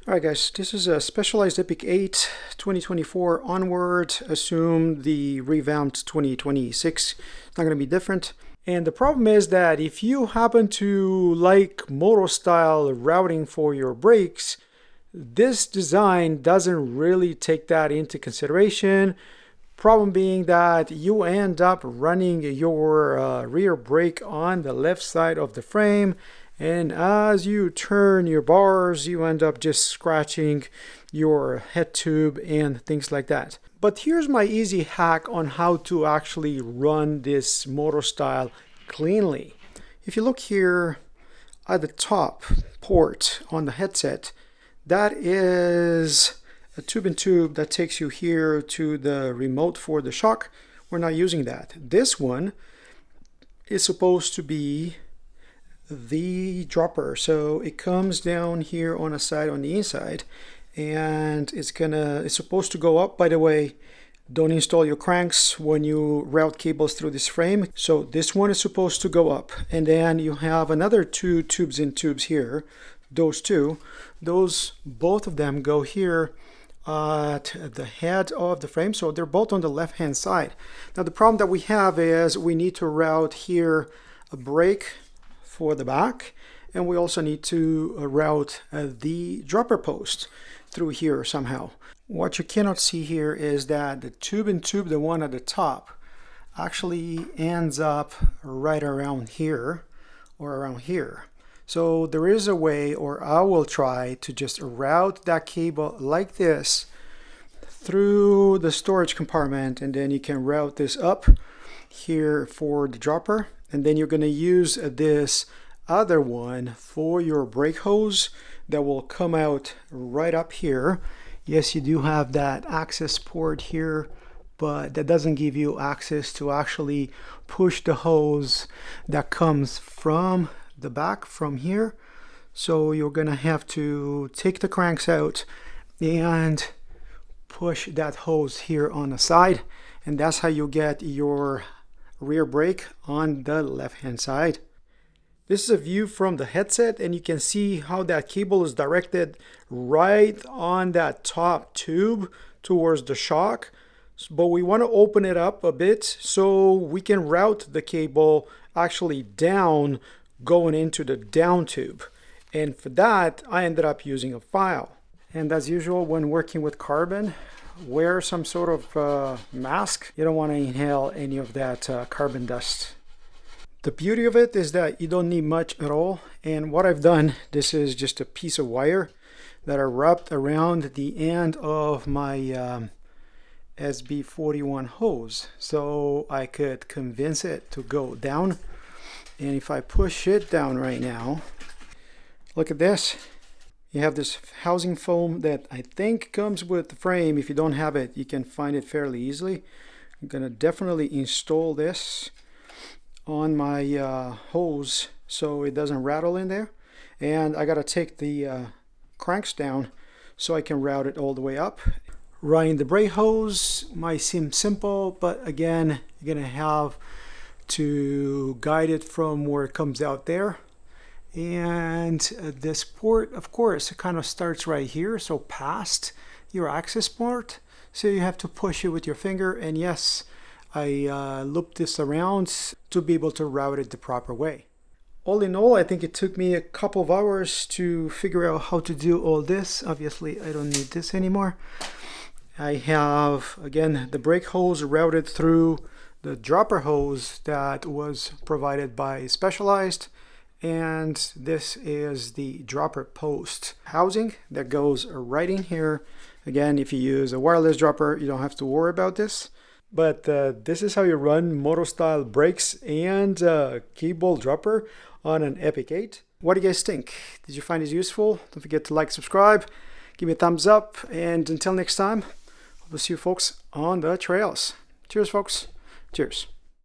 Alright guys, this is a Specialized Epic 8 2024 onward. Assume the revamped 2026 it's not going to be different. And the problem is that if you happen to like moto-style routing for your brakes, this design doesn't really take that into consideration. Problem being that you end up running your rear brake on the left side of the frame, and as you turn your bars you end up just scratching your head tube and things like that. But here's my easy hack on how to actually run this moto-style cleanly. If you look here at the top port on the headset, that is a tube that takes you here to the remote for the shock. We're not using that. This one is supposed to be the dropper, so it comes down here on a side on the inside, and it's supposed to go up. By the way, don't install your cranks when you route cables through this frame. So this one is supposed to go up, and then you have another two tubes in tubes here. Both of them go here at the head of the frame, so they're both on the left hand side. Now the problem that we have is we need to route here a brake for the back, and we also need to route the dropper post through here somehow. What you cannot see here is that the tube, the one at the top, actually ends up right around here or around here. So there is a way, or I will try to just route that cable like this through the storage compartment, and then you can route this up here for the dropper, and then you're going to use this other one for your brake hose that will come out right up here. Yes, you do have that access port here, but that doesn't give you access to actually push the hose that comes from the back from here. So you're gonna have to take the cranks out and push that hose here on the side, and that's how you get your rear brake on the left hand side. This is a view from the headset, and you can see how that cable is directed right on that top tube towards the shock. But we want to open it up a bit so we can route the cable actually down, going into the down tube. And for that I ended up using a file. And as usual, when working with carbon, wear some sort of mask. You don't want to inhale any of that carbon dust. The beauty of it is that you don't need much at all, and what I've done, this is just a piece of wire that I wrapped around the end of my SB41 hose so I could convince it to go down. And if I push it down right now, look at this. You have this housing foam that I think comes with the frame. If you don't have it, you can find it fairly easily. I'm gonna definitely install this on my hose so it doesn't rattle in there, and I gotta take the cranks down so I can route it all the way up. Running the brake hose might seem simple, but again, you're gonna have to guide it from where it comes out there. And this port, of course, it kind of starts right here, so past your access port, so you have to push it with your finger. And yes, I looped this around to be able to route it the proper way. All in all, I think it took me a couple of hours to figure out how to do all this. Obviously, I don't need this anymore. I have, again, the brake hose routed through the dropper hose that was provided by Specialized, and this is the dropper post housing that goes right in here. Again, if you use a wireless dropper, you don't have to worry about this. But this is how you run moto-style brakes and cable dropper on an Epic 8. What do you guys think? Did you find this useful? Don't forget to like, subscribe, give me a thumbs up, and until next time, we'll see you folks on the trails. Cheers, folks. Cheers.